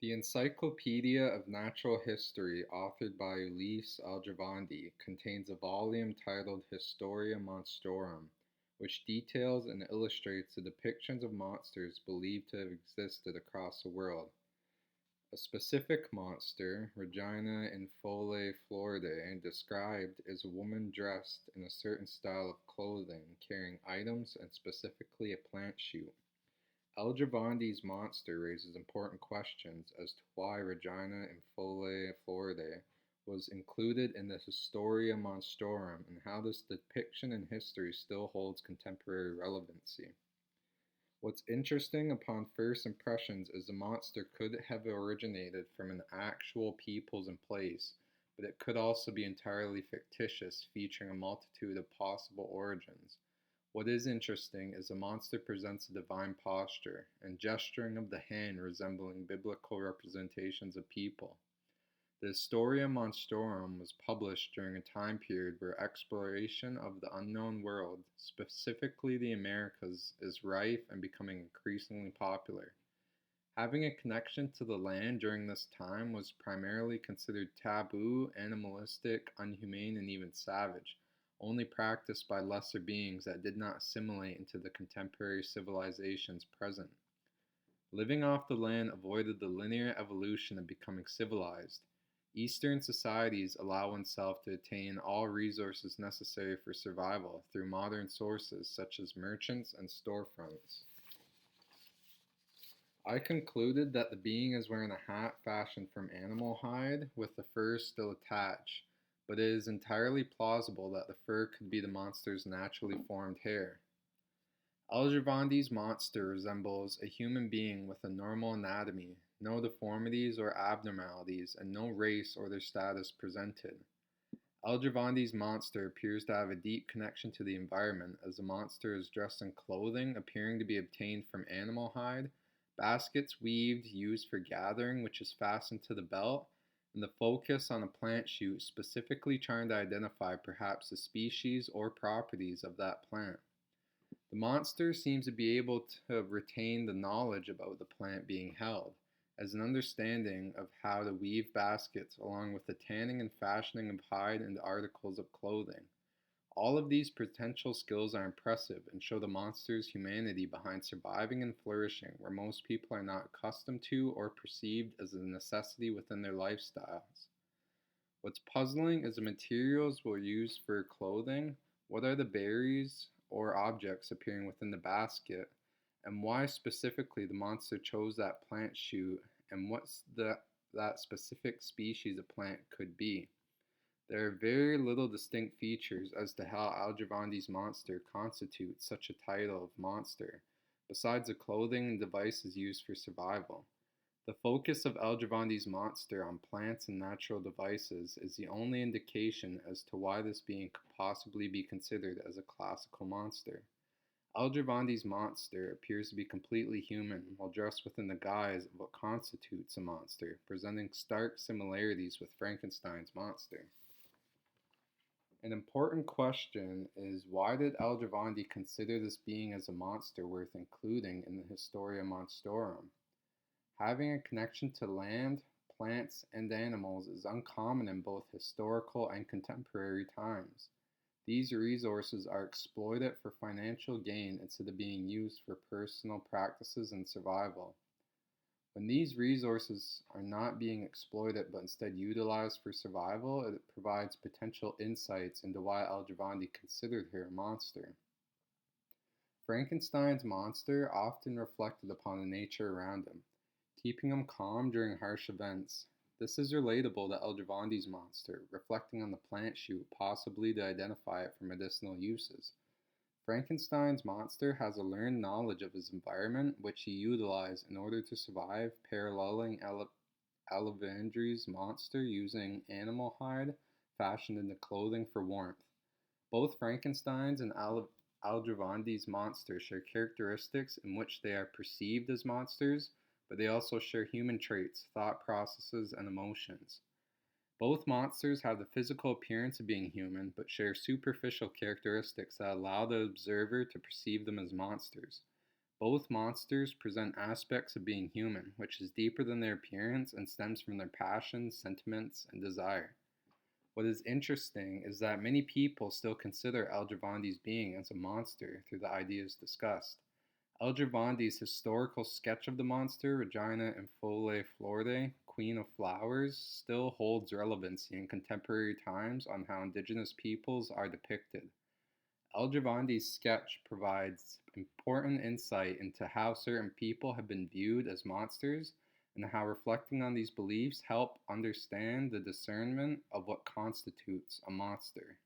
The Encyclopedia of Natural History, authored by Ulisse Aldrovandi, contains a volume titled Historia Monstrorum, which details and illustrates the depictions of monsters believed to have existed across the world. A specific monster, Regina Infulae Floridae, described is a woman dressed in a certain style of clothing, carrying items and specifically a plant shoot. Aldrovandi's monster raises important questions as to why Regina Infulae Floridae was included in the Historia Monstrorum and how this depiction in history still holds contemporary relevancy. What's interesting upon first impressions is the monster could have originated from an actual peoples and place, but it could also be entirely fictitious, featuring a multitude of possible origins. What is interesting is the monster presents a divine posture and gesturing of the hand resembling biblical representations of people. The Historia Monstrorum was published during a time period where exploration of the unknown world, specifically the Americas, is rife and becoming increasingly popular. Having a connection to the land during this time was primarily considered taboo, animalistic, unhumane, and even savage, only practiced by lesser beings that did not assimilate into the contemporary civilizations present. Living off the land avoided the linear evolution of becoming civilized. Eastern societies allow oneself to attain all resources necessary for survival through modern sources such as merchants and storefronts. I concluded that the being is wearing a hat fashioned from animal hide with the fur still attached, but it is entirely plausible that the fur could be the monster's naturally formed hair. Aldrovandi's monster resembles a human being with a normal anatomy, no deformities or abnormalities, and no race or their status presented. Aldrovandi's monster appears to have a deep connection to the environment, as the monster is dressed in clothing appearing to be obtained from animal hide, baskets weaved used for gathering, which is fastened to the belt, and the focus on a plant shoot specifically trying to identify perhaps the species or properties of that plant. The monster seems to be able to retain the knowledge about the plant being held, as an understanding of how to weave baskets along with the tanning and fashioning of hide into articles of clothing. All of these potential skills are impressive and show the monster's humanity behind surviving and flourishing where most people are not accustomed to or perceived as a necessity within their lifestyles. What's puzzling is the materials we'll use for clothing. What are the berries or objects appearing within the basket, and why specifically the monster chose that plant shoot, and that specific species of plant could be. There are very little distinct features as to how Aldrovandi's monster constitutes such a title of monster, besides the clothing and devices used for survival. The focus of Aldrovandi's monster on plants and natural devices is the only indication as to why this being could possibly be considered as a classical monster. Aldrovandi's monster appears to be completely human while dressed within the guise of what constitutes a monster, presenting stark similarities with Frankenstein's monster. An important question is, why did Aldrovandi consider this being as a monster worth including in the Historia Monstrorum? Having a connection to land, plants, and animals is uncommon in both historical and contemporary times. These resources are exploited for financial gain instead of being used for personal practices and survival. When these resources are not being exploited but instead utilized for survival, it provides potential insights into why Aldrovandi considered her a monster. Frankenstein's monster often reflected upon the nature around him, keeping him calm during harsh events. This is relatable to Aldrovandi's monster, reflecting on the plant shoot, possibly to identify it for medicinal uses. Frankenstein's monster has a learned knowledge of his environment, which he utilized in order to survive, paralleling Aldrovandi's monster using animal hide fashioned into clothing for warmth. Both Frankenstein's and Aldrovandi's monster share characteristics in which they are perceived as monsters, but they also share human traits, thought processes, and emotions. Both monsters have the physical appearance of being human, but share superficial characteristics that allow the observer to perceive them as monsters. Both monsters present aspects of being human, which is deeper than their appearance and stems from their passions, sentiments, and desire. What is interesting is that many people still consider Aldrovandi's being as a monster through the ideas discussed. Aldrovandi's historical sketch of the monster, Regina Infulae Floridae, Queen of Flowers, still holds relevancy in contemporary times on how indigenous peoples are depicted. Aldrovandi's sketch provides important insight into how certain people have been viewed as monsters and how reflecting on these beliefs help understand the discernment of what constitutes a monster.